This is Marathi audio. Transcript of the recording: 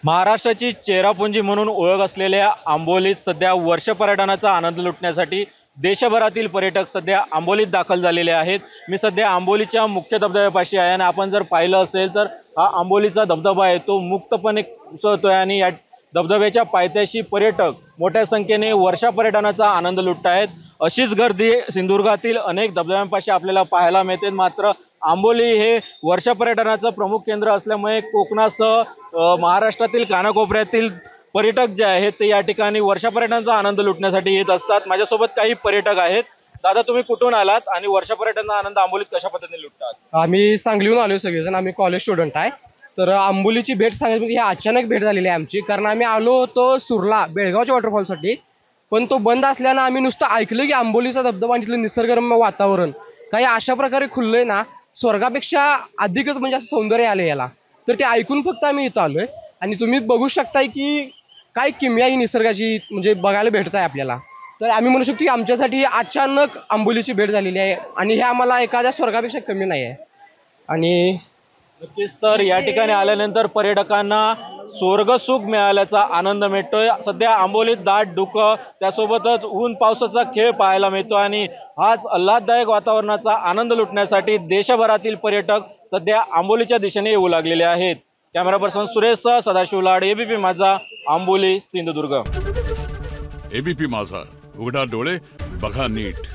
महाराष्ट्राची चेहरापुंजी म्हणून ओळख असलेल्या आंबोलीत सध्या वर्ष पर्यटनाचा आनंद लुटण्यासाठी देशभरातील पर्यटक सध्या आंबोलीत दाखल झालेले आहेत। मी सध्या आंबोलीच्या मुख्य धबधब्यापाशी आहे आणि आपण जर पाहिलं असेल तर हा आंबोलीचा धबधबा आहे तो मुक्तपणे उसळतोय आणि या धबधब्याच्या पायथ्याशी पर्यटक मोठ्या संख्येने वर्षा पर्यटनाचा आनंद लुटत आहेत। अशीच गर्दी सिंधुदुर्गातील अनेक धबधब्यांपाशी आपल्याला पाहायला मिळते। मात्र आंबोली हे वर्षा पर्यटनाचं प्रमुख केंद्र असल्यामुळे कोकणासह महाराष्ट्रातील कानाकोपऱ्यातील पर्यटक जे आहेत ते या ठिकाणी वर्षा पर्यटनाचा आनंद लुटण्यासाठी येत असतात। माझ्यासोबत काही पर्यटक आहेत। दादा, तुम्ही कुठून आलात आणि वर्षा पर्यटनाचा आनंद आंबोलीत कशा पद्धतीने लुटतात? आम्ही सांगलीहून आलो सगळेजण। आम्ही कॉलेज स्टुडंट आहे। तर आंबोलीची भेट सांगायची म्हणजे ही अचानक भेट झालेली आहे आमची, कारण आम्ही आलो होतो सुरला बेळगावच्या वॉटरफॉलसाठी, पण तो बंद असल्यानं आम्ही नुसतं ऐकलं की आंबोलीचा धबधबा आणि तिथलं निसर्गरम्य वातावरण काही अशा प्रकारे खुललंय ना, स्वर्गापेक्षा अधिकच म्हणजे असं सौंदर्य आले याला। तर ते ऐकून फक्त आम्ही इथं आलोय आणि तुम्ही बघू शकताय की काय किमया ही निसर्गाची म्हणजे बघायला भेटत आहे आपल्याला। तर आम्ही म्हणू शकतो की आमच्यासाठी अचानक आंबोलीची भेट झालेली आहे आणि हे आम्हाला एखाद्या स्वर्गापेक्षा कमी नाही आहे। आणि नक्कीच, तर या ठिकाणी आल्यानंतर पर्यटकांना स्वर्गसुख मिळाल्याचा आनंद मिळतोय। सध्या आंबोलीत दाट धुकं त्यासोबतच ऊन पावसाचा खेळ पाहायला मिळतो आणि हाच आल्हाददायक वातावरणाचा आनंद लुटण्यासाठी देशभरातील पर्यटक सध्या आंबोलीच्या दिशेने येऊ लागलेले आहेत। कॅमेरा पर्सन सुरेश सदाशिव लाड, एबीपी माझा, आंबोली, सिंधुदुर्ग। एबीपी माझा, उघडा डोळे बघा नीट।